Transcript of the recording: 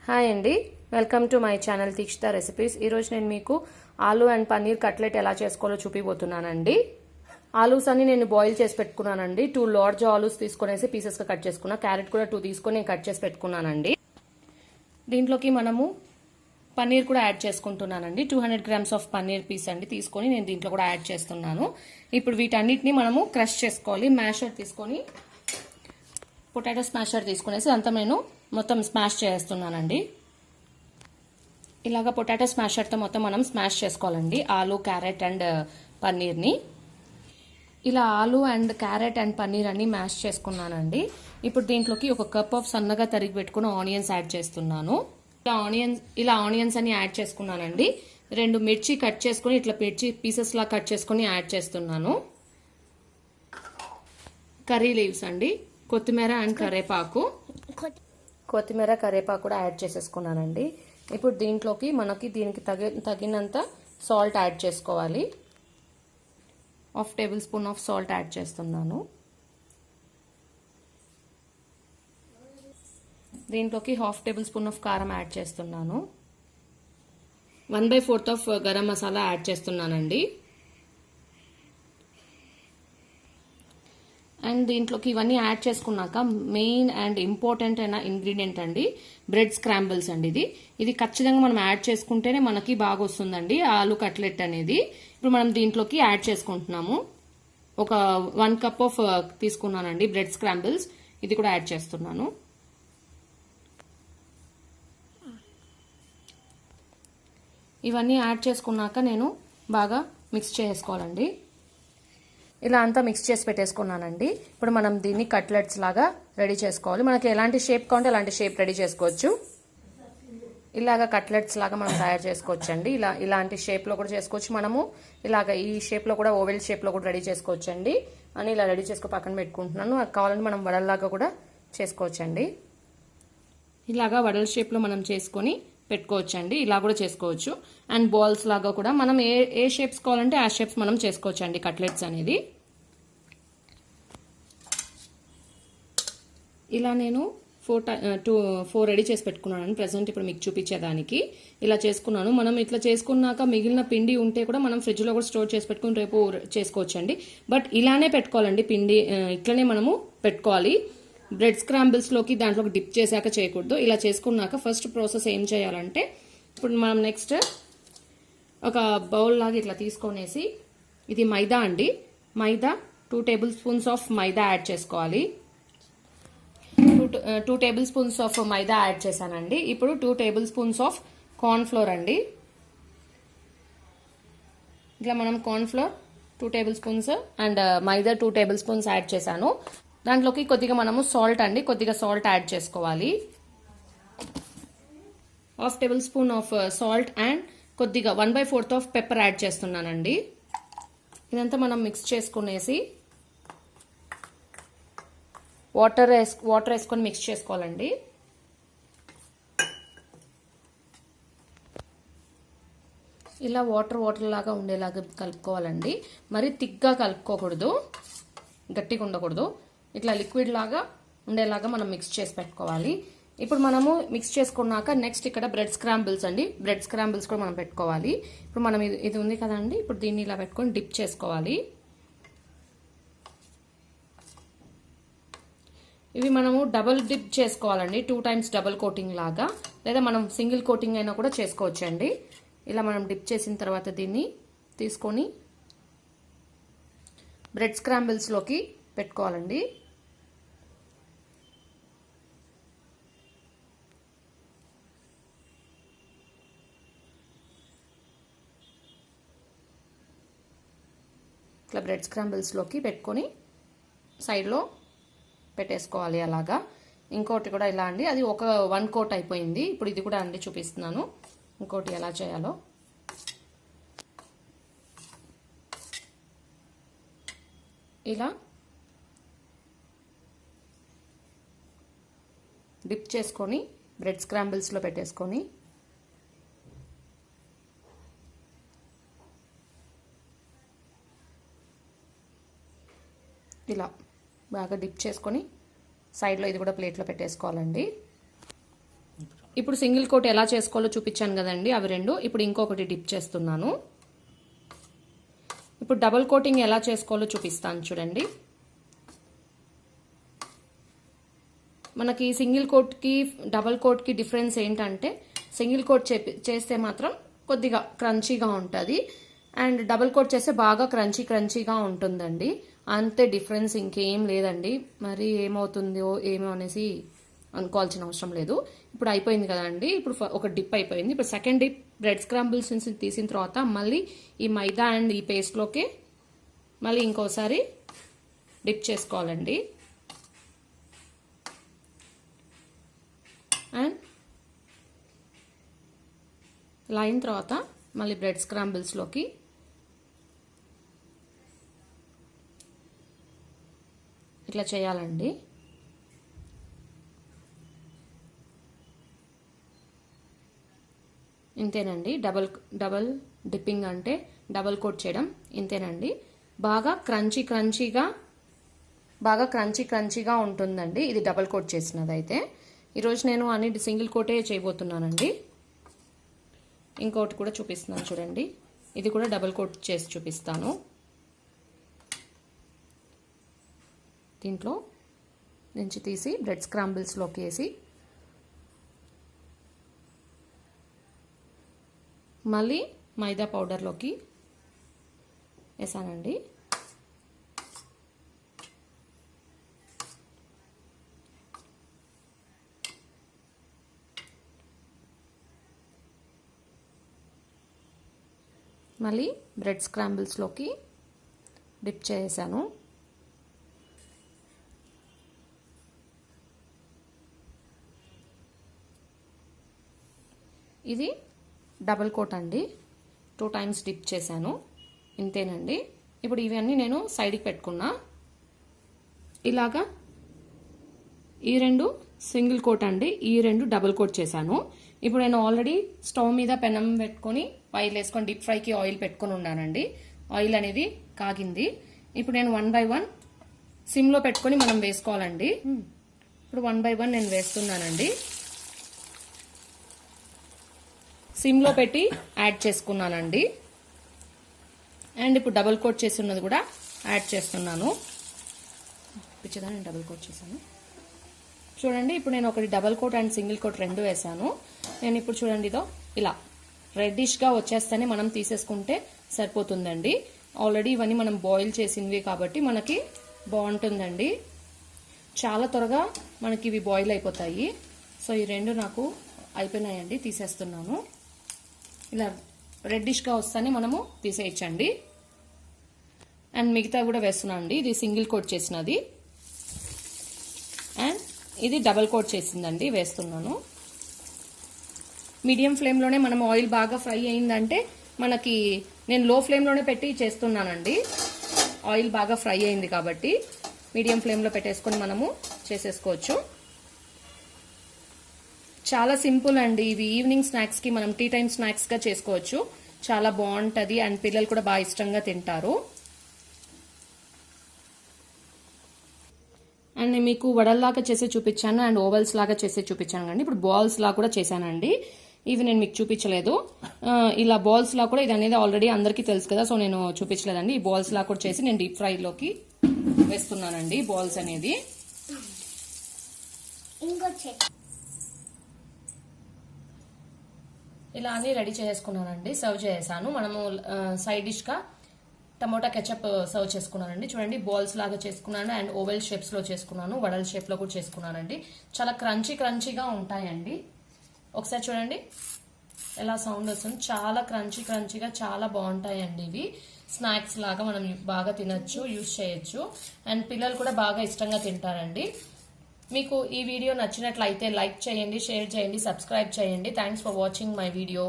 Hi అండి, welcome to my channel Teekshitha recipes. ఈరోజు నేను మీకు ఆలూ అండ్ పన్నీర్ కట్లెట్ ఎలా చేసుకోవాలో చూపిపోతున్నానండి. ఆలూస్ అన్ని నేను బాయిల్ చేసి పెట్టుకున్నానండి. 2 లార్జ్ ఆలూస్ తీసుకునేసి పీసెస్గా కట్ చేసుకున్నా. క్యారెట్ కూడా 2 తీసుకొని నేను కట్ చేసి పెట్టుకున్నానండి. దీంట్లోకి మనము పన్నీర్ కూడా యాడ్ చేసుకుంటున్నానండి. 200 గ్రామ్స్ ఆఫ్ పన్నీర్ పీస్ అండి తీసుకొని నేను దీంట్లో కూడా యాడ్ చేస్తున్నాను. ఇప్పుడు వీటన్నిటిని మనము క్రష్ చేసుకోవాలి. మ్యాషర్ తీసుకొని పొటాటో స్మాషర్ తీసుకునేసి అంతా నేను మొత్తం స్మాష్ చేస్తున్నానండి. ఇలాగా పొటాటో స్మాషర్తో మొత్తం మనం స్మాష్ చేసుకోవాలండి ఆలూ, క్యారెట్ అండ్ పన్నీర్ని. ఇలా ఆలూ అండ్ క్యారెట్ అండ్ పన్నీర్ అన్ని మ్యాష్ చేసుకున్నానండి. ఇప్పుడు దీంట్లోకి 1 కప్ ఆఫ్ సన్నగా తరిగి పెట్టుకున్న ఆనియన్స్ యాడ్ చేస్తున్నాను. ఇలా ఆనియన్స్ అని యాడ్ చేసుకున్నానండి. 2 మిర్చి కట్ చేసుకుని ఇట్లా మిర్చి పీసెస్ లా కట్ చేసుకుని యాడ్ చేస్తున్నాను. కర్రీ లీవ్స్ అండి, కొత్తిమీర అండ్ కరివేపాకు. కొత్తిమీర కరివేపాకు కూడా యాడ్ చేసేసుకున్నానండి. ఇప్పుడు దీంట్లోకి దీనికి తగినంత సాల్ట్ యాడ్ చేసుకోవాలి. 1/2 table spoon of salt add చేస్తున్నాను. దీంట్లోకి 1/2 టేబుల్ స్పూన్ ఆఫ్ కారం యాడ్ చేస్తున్నాను. 1/4 ఆఫ్ గరం మసాలా యాడ్ చేస్తున్నానండి. అండ్ దీంట్లోకి ఇవన్నీ యాడ్ చేసుకున్నాక మెయిన్ అండ్ ఇంపార్టెంట్ అయిన ఇంగ్రీడియంట్ అండి బ్రెడ్ స్క్రాంబుల్స్ అండి. ఇది ఖచ్చితంగా మనం యాడ్ చేసుకుంటేనే మనకి బాగా వస్తుందండి ఆలూ కట్లెట్ అనేది. ఇప్పుడు మనం దీంట్లోకి యాడ్ చేసుకుంటున్నాము. ఒక 1 కప్ ఆఫ్ తీసుకున్నానండి బ్రెడ్ స్క్రాంబుల్స్. ఇది కూడా యాడ్ చేస్తున్నాను. ఇవన్నీ యాడ్ చేసుకున్నాక నేను బాగా మిక్స్ చేసుకోవాలండి. ఇలా అంతా మిక్స్ చేసి పెట్టేసుకున్నానండి. ఇప్పుడు మనం దీన్ని కట్లెట్స్ లాగా రెడీ చేసుకోవాలి. మనకి ఎలాంటి షేప్ కావాలంటే అలాంటి షేప్ రెడీ చేసుకోవచ్చు. ఇలాగా కట్లెట్స్ లాగా మనం తయారు చేసుకోవచ్చు అండి. ఇలాంటి షేప్లో కూడా చేసుకోవచ్చు. మనము ఇలాగ ఈ షేప్లో కూడా ఓవెల్ షేప్లో కూడా రెడీ చేసుకోవచ్చు అండి. అని ఇలా రెడీ చేసుకో పక్కన పెట్టుకుంటున్నాను. అది కావాలంటే మనం వడల్లాగా కూడా చేసుకోవచ్చు అండి. ఇలాగా వడల షేప్లో మనం చేసుకొని పెట్టుకోవచ్చు అండి. ఇలా కూడా చేసుకోవచ్చు. అండ్ బాల్స్ లాగా కూడా మనం ఏ షేప్స్ కావాలంటే ఆ షేప్స్ మనం చేసుకోవచ్చు అండి కట్లెట్స్ అనేది. ఇలా నేను 4 రెడీ చేసి పెట్టుకున్నాను ప్రెసెంట్ ఇప్పుడు మీకు చూపించేదానికి. ఇలా చేసుకున్నాను. మనం ఇట్లా చేసుకున్నాక మిగిలిన పిండి ఉంటే కూడా మనం ఫ్రిడ్జ్లో కూడా స్టోర్ చేసి పెట్టుకుని రేపు చేసుకోవచ్చు అండి. బట్ ఇలానే పెట్టుకోవాలండి పిండి, ఇట్లనే మనము పెట్టుకోవాలి. బ్రెడ్ స్క్రాంబుల్స్లోకి దాంట్లోకి డిప్ చేశాక చేయకూడదు. ఇలా చేసుకున్నాక ఫస్ట్ ప్రాసెస్ ఏం చేయాలంటే, ఇప్పుడు మనం నెక్స్ట్ ఒక బౌల్ లాగా ఇట్లా తీసుకొనేసి, ఇది మైదా అండి, మైదా 2 table spoons of maida add చేసుకోవాలి. 2 table spoons of maida add చేశానండి. ఇప్పుడు 2 table spoons of corn flour అండి. ఇట్లా మనం corn flour 2 table spoons and maida 2 table spoons add చేశాను. దాంట్లోకి కొద్దిగా మనము సాల్ట్ అండి, కొద్దిగా సాల్ట్ యాడ్ చేసుకోవాలి. 1/2 table spoon of salt and కొద్దిగా 1/4 ఆఫ్ పెప్పర్ యాడ్ చేస్తున్నానండి. ఇదంతా మనం మిక్స్ చేసుకునేసి వాటర్ వేసుకొని మిక్స్ చేసుకోవాలండి. ఇలా వాటర్ లాగా ఉండేలాగా కలుపుకోవాలండి. మరి థిక్గా కలుపుకోకూడదు, గట్టిగా ఉండకూడదు. ఇట్లా లిక్విడ్ లాగా ఉండేలాగా మనం మిక్స్ చేసి పెట్టుకోవాలి. ఇప్పుడు మనము మిక్స్ చేసుకున్నాక నెక్స్ట్ ఇక్కడ బ్రెడ్ స్క్రాంబుల్స్ అండి, బ్రెడ్ స్క్రాంబుల్స్ కూడా మనం పెట్టుకోవాలి. ఇప్పుడు మనం ఇది ఉంది కదండి, ఇప్పుడు దీన్ని ఇలా పెట్టుకొని డిప్ చేసుకోవాలి. ఇవి మనము డబుల్ డిప్ చేసుకోవాలండి, 2 టైమ్స్ డబుల్ కోటింగ్ లాగా, లేదా మనం సింగిల్ కోటింగ్ అయినా కూడా చేసుకోవచ్చు అండి. ఇలా మనం డిప్ చేసిన తర్వాత దీన్ని తీసుకొని బ్రెడ్ స్క్రాంబుల్స్లోకి పెట్టుకోవాలండి. ఇట్లా బ్రెడ్ స్క్రాంబుల్స్లోకి పెట్టుకొని సైడ్లో పెట్టేసుకోవాలి అలాగా. ఇంకోటి కూడా ఇలా అండి, అది 1 కోట్ అయిపోయింది. ఇప్పుడు ఇది కూడా అండి చూపిస్తున్నాను ఇంకోటి ఎలా చేయాలో. ఇలా డిప్ చేసుకొని బ్రెడ్ స్క్రాంబుల్స్లో పెట్టేసుకొని ఇలా బాగా డిప్ చేసుకొని సైడ్లో ఇది కూడా ప్లేట్లో పెట్టేసుకోవాలండి. ఇప్పుడు సింగిల్ కోట్ ఎలా చేసుకోవాలో చూపించాను కదండి, అవి రెండు. ఇప్పుడు ఇంకొకటి డిప్ చేస్తున్నాను. ఇప్పుడు డబుల్ కోటింగ్ ఎలా చేసుకోవాలో చూపిస్తాను చూడండి. మనకి సింగిల్ కోట్కి డబుల్ కోట్కి డిఫరెన్స్ ఏంటంటే, సింగిల్ కోట్ చేస్తే మాత్రం కొద్దిగా క్రంచీగా ఉంటుంది, అండ్ డబుల్ కోట్ చేస్తే బాగా క్రంచీగా ఉంటుందండి. అంతే డిఫరెన్స్, ఇంకేం లేదండి. మరి ఏమవుతుందో ఏమో అనేసి అనుకోవాల్సిన అవసరం లేదు. ఇప్పుడు అయిపోయింది కదండి. ఇప్పుడు ఒక డిప్ అయిపోయింది. ఇప్పుడు సెకండ్ డిప్ బ్రెడ్ స్క్రాంబుల్స్ నుంచి తీసిన తర్వాత మళ్ళీ ఈ మైదా అండ్ ఈ పేస్ట్లోకి మళ్ళీ ఇంకోసారి డిప్ చేసుకోవాలండి. అండ్ ఇలా అయిన తర్వాత మళ్ళీ బ్రెడ్ స్క్రాంబుల్స్లోకి ఇట్లా చేయాలండి. ఇంతేనండి. డబల్ డిప్పింగ్ అంటే డబల్ కోట్ చేయడం ఇంతేనండి. బాగా క్రంచీగా ఉంటుందండి ఇది డబల్ కోట్ చేసినదైతే. ఈరోజు నేను అన్ని సింగిల్ కోటే చేయబోతున్నానండి. ఇంకోటి కూడా చూపిస్తున్నాను చూడండి. ఇది కూడా డబల్ కోట్ చేసి చూపిస్తాను. దీంట్లో నుంచి తీసి బ్రెడ్ స్క్రాంబుల్స్లోకి వేసి మళ్ళీ మైదా పౌడర్లోకి వేసానండి. మళ్ళీ బ్రెడ్ స్క్రాంబుల్స్లోకి డిప్ చేసాను. ఇది డబల్ కోట్ అండి. 2 టైమ్స్ డిప్ చేశాను. ఇంతేనండి. ఇప్పుడు ఇవన్నీ నేను సైడ్కి పెట్టుకున్నా. ఇలాగా ఈ రెండు సింగిల్ కోట్ అండి, ఈ రెండు డబుల్ కోట్ చేశాను. ఇప్పుడు నేను ఆల్రెడీ స్టవ్ మీద పెనం పెట్టుకొని ఆయిల్ వేసుకొని డీప్ ఫ్రైకి ఆయిల్ పెట్టుకొని ఉన్నానండి. ఆయిల్ అనేది కాగింది. ఇప్పుడు నేను 1 by 1 సిమ్లో పెట్టుకొని మనం వేసుకోవాలండి. ఇప్పుడు 1 by 1 నేను వేస్తున్నానండి. సిమ్లో పెట్టి యాడ్ చేసుకున్నానండి. అండ్ ఇప్పుడు డబుల్ కోట్ చేసి ఉన్నది కూడా యాడ్ చేస్తున్నాను. పిచ్చిదా నేను డబుల్ కోట్ చేశాను చూడండి. ఇప్పుడు నేను ఒకటి double quote and single quote రెండు వేసాను. నేను ఇప్పుడు చూడండి ఇదో ఇలా రెడ్డిష్గా వచ్చేస్తేనే మనం తీసేసుకుంటే సరిపోతుందండి. ఆల్రెడీ ఇవన్నీ మనం బాయిల్ చేసినవి కాబట్టి మనకి బాగుంటుందండి. చాలా త్వరగా మనకి ఇవి బాయిల్ అయిపోతాయి. సో ఈ రెండు నాకు అయిపోయినాయండి, తీసేస్తున్నాను. ఇలా రెడ్డిష్గా వస్తేనే మనము తీసేయచ్చండి. అండ్ మిగతా కూడా వేస్తున్నాను అండి. ఇది సింగిల్ కోట్ చేసినది అండ్ ఇది డబల్ కోట్ చేసిందండి, వేస్తున్నాను. మీడియం ఫ్లేమ్లోనే మనం ఆయిల్ బాగా ఫ్రై అయిందంటే మనకి, నేను లో ఫ్లేమ్లోనే పెట్టి చేస్తున్నానండి. ఆయిల్ బాగా ఫ్రై అయింది కాబట్టి మీడియం ఫ్లేమ్లో పెట్టేసుకొని మనము చేసేసుకోవచ్చు. చాలా సింపుల్ అండి. ఇవి ఈవినింగ్ స్నాక్స్కి మనం టీ టైమ్ స్నాక్స్గా చేసుకోవచ్చు. చాలా బాగుంటుంది అండ్ పిల్లలు కూడా బాగా ఇష్టంగా తింటారు. అండ్ మీకు వడల్లాగా చేసి చూపించాను అండ్ ఓవల్స్ లాగా చేసి చూపించాను అండి. ఇప్పుడు బాల్స్ లాగా కూడా చేశానండి. ఇవి నేను మీకు చూపించలేదు. ఇలా బాల్స్ లా కూడా ఇది అనేది ఆల్రెడీ అందరికీ తెలుసు కదా, సో నేను చూపించలేదండి. ఈ బాల్స్ లా కూడా చేసి నేను డీప్ ఫ్రైలోకి వేస్తున్నానండి. బాల్స్ అనేది ఇలా అన్ని రెడీ చేసుకున్నానండి. సర్వ్ చేసాను. మనము సైడ్ డిష్గా టమోటా కెచప్ సర్వ్ చేసుకున్నానండి. చూడండి బాల్స్ లాగా చేసుకున్నాను అండ్ ఓవెల్ షేప్స్ లో చేసుకున్నాను, వడల్ షేప్ లో కూడా చేసుకున్నానండి. చాలా క్రంచీగా ఉంటాయండి. ఒకసారి చూడండి ఎలా సౌండ్ వస్తుంది. చాలా క్రంచీగా చాలా బాగుంటాయండి. ఇవి స్నాక్స్ లాగా మనం బాగా తినచ్చు, యూజ్ చేయొచ్చు అండ్ పిల్లలు కూడా బాగా ఇష్టంగా తింటారండి. మీకు ఈ వీడియో నచ్చినట్లయితే లైక్ చేయండి, షేర్ చేయండి, సబ్స్క్రైబ్ చేయండి. Thanks for watching my video.